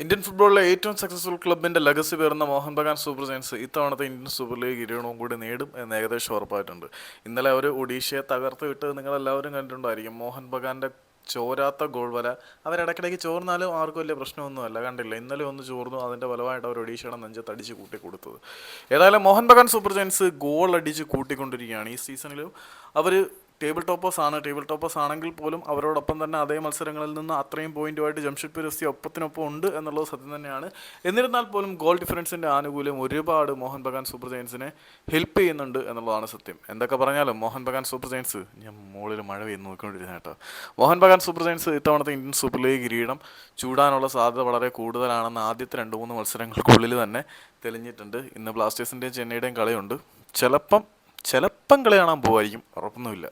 Indian ഫുട്ബോളിലെ ഏറ്റവും successful ക്ലബിന്റെ ലെഗസി പേറുന്ന മോഹൻ ബഗാൻ സൂപ്പർ ജയൻസ് ഇത്തവണത്തെ ഇന്ത്യൻ സൂപ്പർ ലീഗ് കിരീടവും കൂടി നേടും എന്ന് ഏകദേശം ഉറപ്പായിട്ടുണ്ട്. ഇന്നലെ അവർ ഒഡീഷയെ തകർത്ത് വിട്ട് നിങ്ങളെല്ലാവരും കണ്ടിട്ടുണ്ടായിരിക്കും. മോഹൻ ബഗാന്റെ ചോരാത്ത ഗോൾ വല അവരിടയ്ക്കിടയ്ക്ക് ചോർന്നാലും ആർക്കും വലിയ പ്രശ്നമൊന്നുമല്ല. കണ്ടില്ല, ഇന്നലെ ഒന്ന് ചോർന്നു, അതിൻ്റെ ഫലമായിട്ട് അവർ ഒഡീഷയുടെ നെഞ്ചത്ത് അടിച്ച് കൂട്ടി കൊടുത്തത്. ഏതായാലും Mohun Bagan super giants goal അടിച്ച് കൂട്ടിക്കൊണ്ടിരിക്കുകയാണ്. ഈ സീസണിലും അവർ ടേബിൾ ടോപ്പേഴ്സ് ആണെങ്കിൽ പോലും അവരോടൊപ്പം തന്നെ അതേ മത്സരങ്ങളിൽ നിന്ന് അത്രയും പോയിന്റുമായിട്ട് ജംഷഡ്പൂർ എഫ് സി ഒപ്പത്തിനൊപ്പം ഉണ്ട് എന്നുള്ളത് സത്യം തന്നെയാണ്. എന്നിരുന്നാൽ പോലും ഗോൾ ഡിഫറൻസിൻ്റെ ആനുകൂല്യം ഒരുപാട് മോഹൻ ബഗാൻ സൂപ്പർ ജയൻസിനെ ഹെൽപ്പ് ചെയ്യുന്നുണ്ട് എന്നുള്ളതാണ് സത്യം. എന്തൊക്കെ പറഞ്ഞാലും മോഹൻ ബഗാൻ സൂപ്പർ ജയൻസ്, ഞാൻ മുകളിൽ മഴ പെയ്യുന്നു നോക്കിക്കൊണ്ടിരുന്ന കേട്ടോ, മോഹൻ ബഗാൻ സൂപ്പർ ജയൻസ് ഇത്തവണത്തെ ഇന്ത്യൻ സൂപ്പർ ലീഗ് കിരീടം ചൂടാനുള്ള സാധ്യത വളരെ കൂടുതലാണെന്ന് ആദ്യത്തെ 2-3 മത്സരങ്ങൾക്കുള്ളിൽ തന്നെ തെളിഞ്ഞിട്ടുണ്ട്. ഇന്ന് ബ്ലാസ്റ്റേഴ്സിൻ്റെയും ചെന്നൈയുടെയും കളിയുണ്ട്. ചിലപ്പം കളി കാണാൻ പോകുമായിരിക്കും, ഉറപ്പൊന്നുമില്ല.